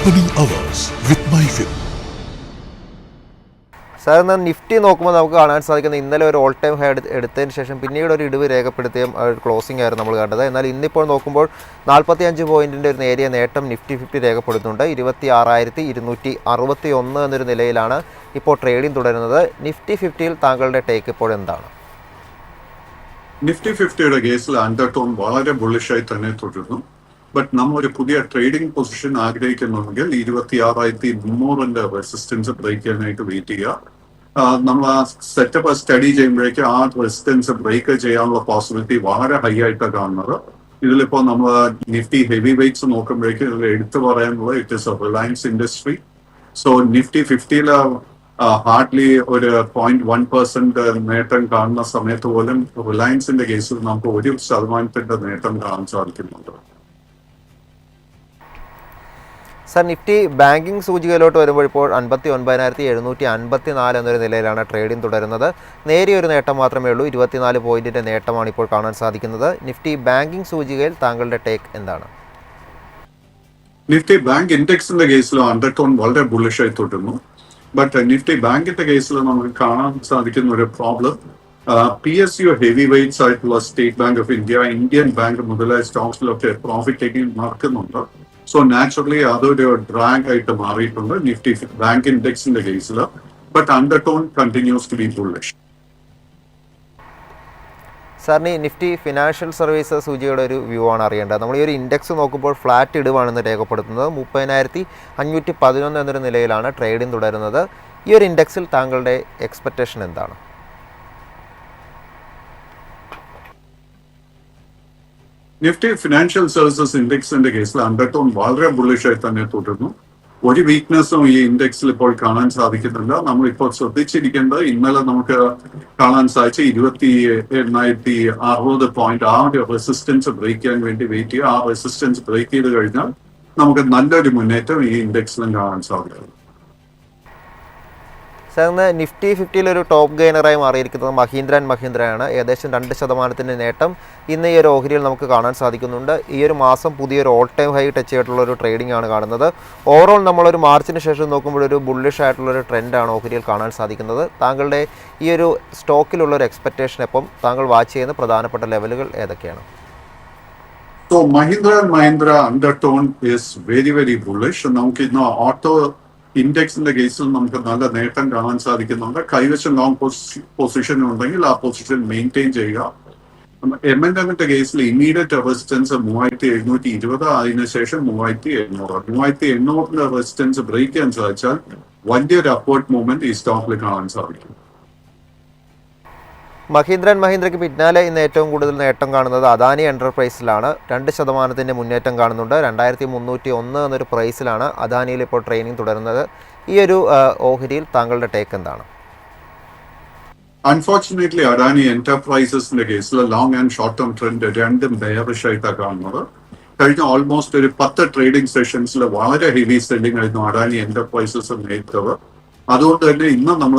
Opening hours with MyFin. Sir എന്നാൽ Nifty നോക്കുമ്പോൾ നമുക്ക് കാണാൻ സാധിക്കുന്നത് ഇന്നലെ ഒരു ഓൾ ടൈം ഹൈ എടുത്തതിന് ശേഷം പിന്നീട് ഒരു ഇടിവ് രേഖപ്പെടുത്തിയ ക്ലോസിംഗ് ആയിരുന്നു നമ്മൾ കണ്ടത്. എന്നാൽ ഇന്നിപ്പോൾ നോക്കുമ്പോൾ 45 പോയിൻറ്റിൻ്റെ ഒരു നേരിയ നേട്ടം നിഫ്റ്റി 50 രേഖപ്പെടുത്തുന്നുണ്ട്. 26,261 എന്നൊരു നിലയിലാണ് ഇപ്പോൾ ട്രേഡിംഗ് തുടരുന്നത്. നിഫ്റ്റി 50യിൽ താങ്കളുടെ ടേക്ക് ഇപ്പോൾ എന്താണ്? നിഫ്റ്റി 50യുടെ കേസിൽ അണ്ടർടോൺ വളരെ ബുള്ളിഷായി തന്നെ തുടരുന്നു. ബട്ട് നമ്മൾ ഒരു പുതിയ ട്രേഡിംഗ് പൊസിഷൻ ആഗ്രഹിക്കുന്നുണ്ടെങ്കിൽ 26,300 റെസിസ്റ്റൻസ് ബ്രേക്ക് ചെയ്യാനായിട്ട് വെയിറ്റ് ചെയ്യുക. നമ്മൾ ആ സെറ്റപ്പ് സ്റ്റഡി ചെയ്യുമ്പോഴേക്കും ആ റെസിസ്റ്റൻസ് ബ്രേക്ക് ചെയ്യാനുള്ള പോസിബിലിറ്റി വളരെ ഹൈ ആയിട്ടാണ് കാണുന്നത്. ഇതിലിപ്പോൾ നമ്മൾ നിഫ്റ്റി ഹെവി വെയ്റ്റ്സ് നോക്കുമ്പോഴേക്കും ഇതിൽ എടുത്തു പറയാനുള്ളത് it is a Reliance industry. So Nifty 50യിൽ ഹാർഡ്ലി ഒരു 0.1% നേട്ടം കാണുന്ന സമയത്ത് പോലും റിലയൻസിന്റെ കേസിൽ നമുക്ക് 1% നേട്ടം കാണാൻ സാധിക്കുന്നുണ്ട്. സാർ നിഫ്റ്റി ബാങ്കിങ് സൂചികയിലോട്ട് വരുമ്പോൾ ഇപ്പോൾ 59,754 എന്നൊരു നിലയിലാണ് ട്രേഡിംഗ് തുടരുന്നത്. നേരിയൊരു നേട്ടം മാത്രമേ ഉള്ളൂ. 24 പോയിന്റിൻ്റെ നേട്ടമാണ് ഇപ്പോൾ കാണാൻ സാധിക്കുന്നത്. നിഫ്റ്റി ബാങ്കിങ് സൂചികയിൽ താങ്കളുടെ ടേക്ക് എന്താണ്? നിഫ്റ്റി ബാങ്ക് ഇൻഡെക്സിന്റെ കേസിൽ അണ്ടർടോൺ വളരെ ബുള്ളിഷായി തുടരുന്നു. ബട്ട് നിഫ്റ്റി ബാങ്കിന്റെ കേസിൽ നമുക്ക് കാണാൻ സാധിക്കുന്ന ഒരു പ്രോബ്ലം PSU ഹെവി വെയ്റ്റ്സ് ആയിട്ടുള്ള State Bank of India, Indian Bank മുതലായ സ്റ്റോക്സിലൊക്കെ പ്രോഫിറ്റ് ടേക്കിംഗ് നടക്കുന്നുണ്ട്. സോ നാച്ചുറലി അതൊരു ഡ്രാഗ് ആയിട്ട് മാറിയിട്ടുണ്ട് നിഫ്റ്റി ബാങ്ക് ഇൻഡെക്സിന്റെ കേസിൽ. But undertone continues to be bullish. സാറിന് നിഫ്റ്റി ഫിനാൻഷ്യൽ സർവീസസ് സൂചിയുടെ ഒരു വ്യൂ ആണ് അറിയേണ്ടത്. നമ്മൾ ഈ ഒരു ഇൻഡെക്സ് നോക്കുമ്പോൾ ഫ്ലാറ്റ് ഇടിവാണെന്ന് രേഖപ്പെടുത്തുന്നത്. 30,511 എന്നൊരു നിലയിലാണ് ട്രേഡിംഗ് തുടരുന്നത്. ഈ ഒരു ഇൻഡെക്സിൽ താങ്കളുടെ എക്സ്പെക്റ്റേഷൻ എന്താണ്? നിഫ്റ്റി ഫിനാൻഷ്യൽ സർവീസസ് ഇൻഡെക്സിന്റെ കേസിൽ അണ്ടർടോൺ വളരെ ബുള്ളിഷായി തന്നെ തുടരുന്നു. ഒരു വീക്ക്നെസ്സും ഈ ഇൻഡെക്സിൽ ഇപ്പോൾ കാണാൻ സാധിക്കുന്നില്ല. നമ്മളിപ്പോൾ ശ്രദ്ധിച്ചിരിക്കേണ്ടത് ഇന്നലെ നമുക്ക് കാണാൻ സാധിച്ച 28,060 പോയിന്റ് ആ ഒരു റെസിസ്റ്റൻസ് ബ്രേക്ക് ചെയ്യാൻ വേണ്ടി വെയിറ്റ് ചെയ്യുക. ആ റെസിസ്റ്റൻസ് ബ്രേക്ക് ചെയ്ത് കഴിഞ്ഞാൽ നമുക്ക് നല്ലൊരു മുന്നേറ്റം ഈ ഇൻഡെക്സിലും കാണാൻ സാധിക്കും. സാർ ഇന്ന് നിഫ്റ്റി 50യിൽ ഒരു ടോപ്പ് ഗെയിനറായി മാറിയിരിക്കുന്നത് മഹീന്ദ്ര ആൻഡ് മഹീന്ദ്രയാണ്. ഏകദേശം 2% നേട്ടം ഇന്ന് ഈ ഒരു ഓഹരിയിൽ നമുക്ക് കാണാൻ സാധിക്കുന്നുണ്ട്. ഈ ഒരു മാസം പുതിയൊരു ഓൾ ടൈം ഹൈ ടച്ച് ചെയ്തിട്ടുള്ള ഒരു ട്രേഡിംഗ് ആണ് കാണുന്നത്. ഓവറോൾ നമ്മളൊരു മാർച്ചിന് ശേഷം നോക്കുമ്പോൾ ഒരു ബുള്ളിഷ് ആയിട്ടുള്ളൊരു ട്രെൻഡാണ് ഓഹരിയിൽ കാണാൻ സാധിക്കുന്നത്. താങ്കളുടെ ഈ ഒരു സ്റ്റോക്കിലുള്ള ഒരു എക്സ്പെക്റ്റേഷൻ എപ്പം താങ്കൾ വാച്ച് ചെയ്യുന്ന പ്രധാനപ്പെട്ട ലെവലുകൾ ഏതൊക്കെയാണ്? So Mahindra and Mahindra undertone is very, very bullish. നമുക്ക് ഇന്ന് ഓട്ടോ ഇൻഡെക്സിന്റെ കേസിൽ നമുക്ക് നല്ല നേട്ടം കാണാൻ സാധിക്കുന്നുണ്ട്. കൈവശം ലോങ് പൊസിഷൻ ഉണ്ടെങ്കിൽ ആ പൊസിഷൻ മെയിൻറ്റെയിൻ ചെയ്യുക. M&Mന്റെ കേസിൽ ഇമ്മീഡിയറ്റ് റെസിസ്റ്റൻസ് 3,720, അതിനുശേഷം 3,800. 3,800 റെസിസ്റ്റൻസ് ബ്രേക്ക് ചെയ്യാൻ സാധിച്ചാൽ വലിയൊരു അപ്വേർഡ് മൂവ്മെന്റ് ഈ സ്റ്റോക്കിൽ കാണാൻ സാധിക്കും. മഹീന്ദ്ര ആൻഡ് മഹീന്ദ്രയ്ക്ക് പിന്നാലെ ഇന്ന് ഏറ്റവും കൂടുതൽ നേട്ടം കാണുന്നത് അദാനി എന്റർപ്രൈസിലാണ്. 2% മുന്നേറ്റം കാണുന്നുണ്ട്. 2,301 എന്നൊരു പ്രൈസിലാണ് അദാനിയിൽ ഇപ്പോൾ ട്രെയിനിങ് തുടരുന്നത്. ഈ ഒരു ഓഹരിയിൽ താങ്കളുടെ ടേക്ക് എന്താണ്? അൺഫോർച്ചുനേറ്റ്ലി അദാനി എന്റർപ്രൈസസിന്റെ കേസിൽ long and short term trend രണ്ടും ബെയറിഷ് ആയിട്ടാണ് കാണുന്നത്. കഴിഞ്ഞ ഓൾമോസ്റ്റ് ഒരു 10 ട്രേഡിംഗ് സെഷൻസിൽ വളരെ ഹെവി സെല്ലിംഗ് ആയിരുന്നു അദാനി എന്റർപ്രൈസസ് നേരിട്ടത്. അതുകൊണ്ട് തന്നെ ഇന്ന് നമ്മൾ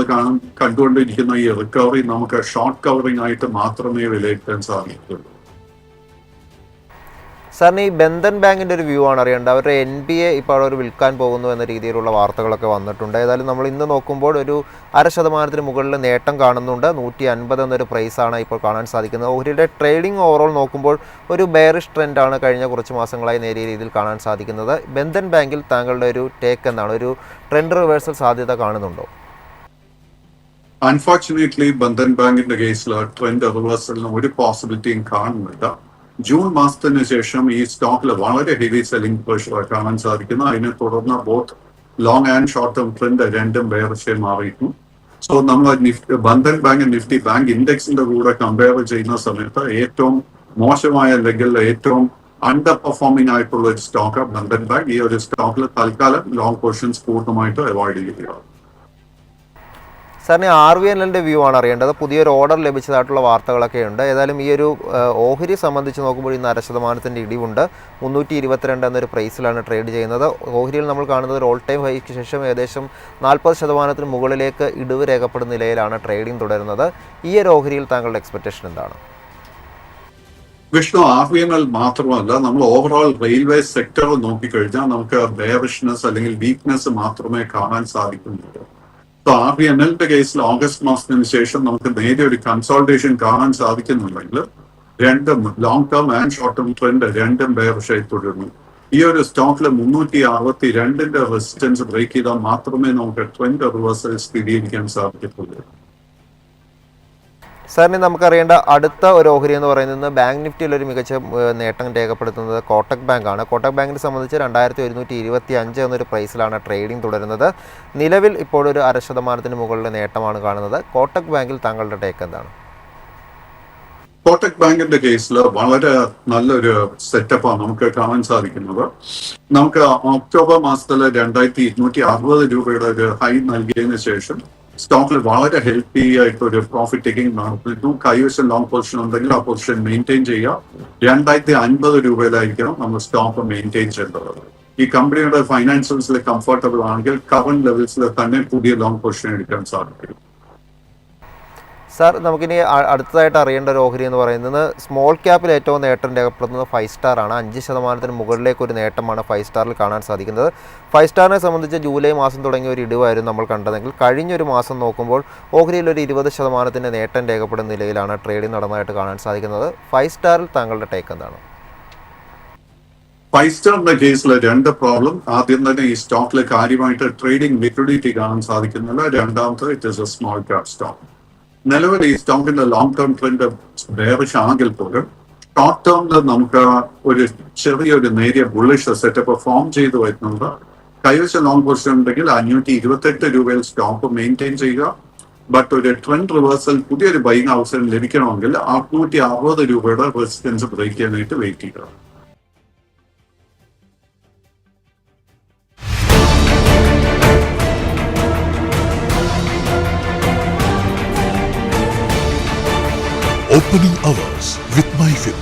കണ്ടുകൊണ്ടിരിക്കുന്ന ഈ റിക്കവറി നമുക്ക് ഷോർട്ട് കവറിംഗ് ആയിട്ട് മാത്രമേ വിലയിരുത്താൻ സാധിക്കുള്ളൂ. സാറിന് ഈ ബന്ധൻ ബാങ്കിൻ്റെ ഒരു വ്യൂ ആണ് അറിയേണ്ടത്. അവരുടെ NBA ഇപ്പോൾ അവർ വിൽക്കാൻ പോകുന്നു എന്ന രീതിയിലുള്ള വാർത്തകളൊക്കെ വന്നിട്ടുണ്ട്. ഏതായാലും നമ്മൾ ഇന്ന് നോക്കുമ്പോൾ ഒരു 0.5% മുകളിൽ നേട്ടം കാണുന്നുണ്ട്. 150 എന്നൊരു പ്രൈസാണ് ഇപ്പോൾ കാണാൻ സാധിക്കുന്നത്. ഓഹരിയുടെ ട്രേഡിംഗ് ഓവറോൾ നോക്കുമ്പോൾ ഒരു ബെയറിഷ് ട്രെൻഡാണ് കഴിഞ്ഞ കുറച്ച് മാസങ്ങളായി നേരിയ രീതിയിൽ കാണാൻ സാധിക്കുന്നത്. ബന്ധൻ ബാങ്കിൽ താങ്കളുടെ ഒരു ടേക്ക് എന്താണ്? ഒരു ട്രെൻഡ് റിവേഴ്സൽ സാധ്യത കാണുന്നുണ്ടോ? അൺഫോർച്ചുനേറ്റ്ലി ബന്ധൻ ബാങ്കിന്റെ കേസിൽ ട്രെൻഡ് റിവേഴ്സലിന് ഒരു പോസിബിലിറ്റിയും കാണുന്നില്ല. ജൂൺ മാസത്തിന് ശേഷം ഈ സ്റ്റോക്കിൽ വളരെ ഹെവി സെല്ലിംഗ് പ്രഷർ കാണാൻ സാധിക്കുന്നു. അതിനെ തുടർന്ന് both long and short term trend രണ്ടും ബെയറിഷായി മാറിയിരുന്നു. സോ നമ്മൾ ബന്ധൻ ബാങ്ക് നിഫ്റ്റി ബാങ്ക് ഇൻഡെക്സിന്റെ കൂടെ കമ്പയർ ചെയ്യുന്ന സമയത്ത് ഏറ്റവും മോശമായ ലെഗിൽ ഏറ്റവും അണ്ടർ പെർഫോമിംഗ് ആയിട്ടുള്ള ഒരു സ്റ്റോക്ക് ബന്ധൻ ബാങ്ക്. ഈ ഒരു സ്റ്റോക്കിൽ തൽക്കാലം ലോങ് പൊസിഷൻസ് പൂർണ്ണമായിട്ട് അവോയ്ഡ് ചെയ്യുക. സാറിന് RVNLന്റെ വ്യൂ ആണ് അറിയേണ്ടത്. പുതിയൊരു ഓർഡർ ലഭിച്ചതായിട്ടുള്ള വാർത്തകളൊക്കെ ഉണ്ട്. ഏതായാലും ഈ ഒരു ഓഹരി സംബന്ധിച്ച് നോക്കുമ്പോൾ ഇന്ന് 0.5% ഇടിവുണ്ട്. 322 എന്നൊരു പ്രൈസിലാണ് ട്രേഡ് ചെയ്യുന്നത്. ഓഹരിയിൽ നമ്മൾ കാണുന്നത് ഒരു ഓൾ ടൈം ഹൈക്ക് ശേഷം ഏകദേശം 40% മുകളിലേക്ക് ഇടിവ് രേഖപ്പെടുന്ന നിലയിലാണ് ട്രേഡിംഗ് തുടരുന്നത്. ഈ ഒരു ഓഹരിയിൽ താങ്കളുടെ എക്സ്പെക്റ്റേഷൻ എന്താണ്? വിഷ്ണു, RVNL മാത്രമല്ല, നമ്മൾ ഓവറോൾ റെയിൽവേ സെക്ടർ നോക്കിക്കഴിഞ്ഞാൽ നമുക്ക് ബെയറിഷ്നെസ് അല്ലെങ്കിൽ വീക്ക്നെസ് മാത്രമേ കാണാൻ സാധിക്കുന്നുള്ളൂ. സോ RVNLന്റെ കേസിൽ ഓഗസ്റ്റ് മാസത്തിന് ശേഷം നമുക്ക് നേരെ ഒരു കൺസോൾട്ടേഷൻ കാണാൻ സാധിക്കുന്നുണ്ടെങ്കിൽ രണ്ടും long term and short term trend രണ്ടും ബെയറിഷായി തുടരുന്നു. ഈ ഒരു സ്റ്റോക്കിൽ 362ന്റെ റെസിസ്റ്റൻസ് ബ്രേക്ക് ചെയ്താൽ മാത്രമേ നമുക്ക് ട്രെൻഡ് റിവേഴ്സൽ സ്ഥിരീകരിക്കാൻ സാധിക്കത്തുള്ളൂ. സാറിന് നമുക്കറിയേണ്ട അടുത്ത ഒരു ഓഹരി എന്ന് പറയുന്നത് ബാങ്ക് നിഫ്റ്റിയിൽ ഒരു മികച്ച നേട്ടം രേഖപ്പെടുത്തുന്നത് കോട്ടക് ബാങ്കാണ്. കോട്ടക് ബാങ്കിനെ സംബന്ധിച്ച് 2125 എന്നൊരു പ്രൈസിലാണ് ട്രേഡിംഗ് തുടരുന്നത്. നിലവിൽ ഇപ്പോഴൊരു 0.5% മുകളിലെ നേട്ടമാണ് കാണുന്നത്. കോട്ടക് ബാങ്കിൽ താങ്കളുടെ ടേക്ക് എന്താണ്? കോട്ടക് ബാങ്കിന്റെ കേസിൽ വളരെ നല്ലൊരു സെറ്റപ്പാണ് നമുക്ക് കാണാൻ സാധിക്കുന്നത്. നമുക്ക് ഒക്ടോബർ മാസത്തിൽ 2260 രൂപയുടെ ഒരു ഹൈ നൽകിയതിനു ശേഷം സ്റ്റോക്കിൽ വളരെ ഹെൽത്തി ആയിട്ട് ഒരു പ്രോഫിറ്റ് ടേക്കിംഗ് നടത്തുന്നു. കൈവശം ലോങ് പൊസിഷൻ ഉണ്ടെങ്കിൽ ആ പൊസിഷൻ മെയിൻറ്റെയിൻ ചെയ്യുക. 250 രൂപയിലായിരിക്കണം നമ്മൾ സ്റ്റോക്ക് മെയിൻറ്റെയിൻ ചെയ്യേണ്ടത്. ഈ കമ്പനിയുടെ ഫൈനാൻഷ്യൽസിൽ കംഫർട്ടബിൾ ആണെങ്കിൽ കറന്റ് ലെവൽസിൽ തന്നെ പുതിയ ലോങ് പൊസിഷൻ എടുക്കാൻ സാധിക്കും. സാർ, നമുക്കിനി അടുത്തതായിട്ട് അറിയേണ്ട ഒരു ഓഹരി എന്ന് പറയുന്നത് സ്മോൾ ക്യാപ്പിൽ ഏറ്റവും നേട്ടം രേഖപ്പെടുത്തുന്നത് 5 സ്റ്റാർ ആണ്. 5% മുകളിലേക്ക് ഒരു നേട്ടമാണ് 5 സ്റ്റാറിൽ കാണാൻ സാധിക്കുന്നത്. 5 സ്റ്റാറിനെ സംബന്ധിച്ച് ജൂലൈ മാസം തുടങ്ങിയ ഒരു ഇടിവായിരുന്നു നമ്മൾ കണ്ടതെങ്കിൽ കഴിഞ്ഞൊരു മാസം നോക്കുമ്പോൾ ഓഹരിയിൽ ഒരു 20% നേട്ടം രേഖപ്പെടുന്ന നിലയിലാണ് ട്രേഡിംഗ് നടന്നതായിട്ട് കാണാൻ സാധിക്കുന്നത്. 5 സ്റ്റാറിൽ താങ്കളുടെ ടേക്ക് എന്താണ്? 5 സ്റ്റാറിന്റെ കേസിൽ രണ്ട് പ്രോബ്ലം. ആദ്യം തന്നെ ഈ സ്റ്റോക്കിൽ കാര്യമായിട്ട് ട്രേഡിംഗ് ലിക്വിഡിറ്റി കാണാൻ സാധിക്കുന്നില്ല. രണ്ടാമത്തെ it is A small cap stock. നിലവിൽ ഈ സ്റ്റോക്കിന്റെ ലോങ് ടേം ട്രെൻഡ് ബെയറിഷ് ആണെങ്കിൽ പോലും ഷോർട്ട് ടേമിൽ നമുക്ക് ഒരു ചെറിയൊരു നേരിയ ബുള്ളിഷ് സെറ്റപ്പ് ഫോം ചെയ്തു വരുന്നുണ്ട്. കൈവശ ലോങ് പൊസിഷൻ ഉണ്ടെങ്കിൽ 528 രൂപയിൽ സ്റ്റോക്ക് മെയിൻറ്റെയിൻ ചെയ്യുക. ബട്ട് ഒരു ട്രെൻഡ് റിവേഴ്സൽ പുതിയൊരു ബൈങ് അവസരം ലഭിക്കണമെങ്കിൽ 860 രൂപയുടെ റെസിസ്റ്റൻസ് ബ്രേക്ക് ചെയ്യാനായിട്ട് വെയിറ്റ് ചെയ്യുക. Opening hours with MyFin.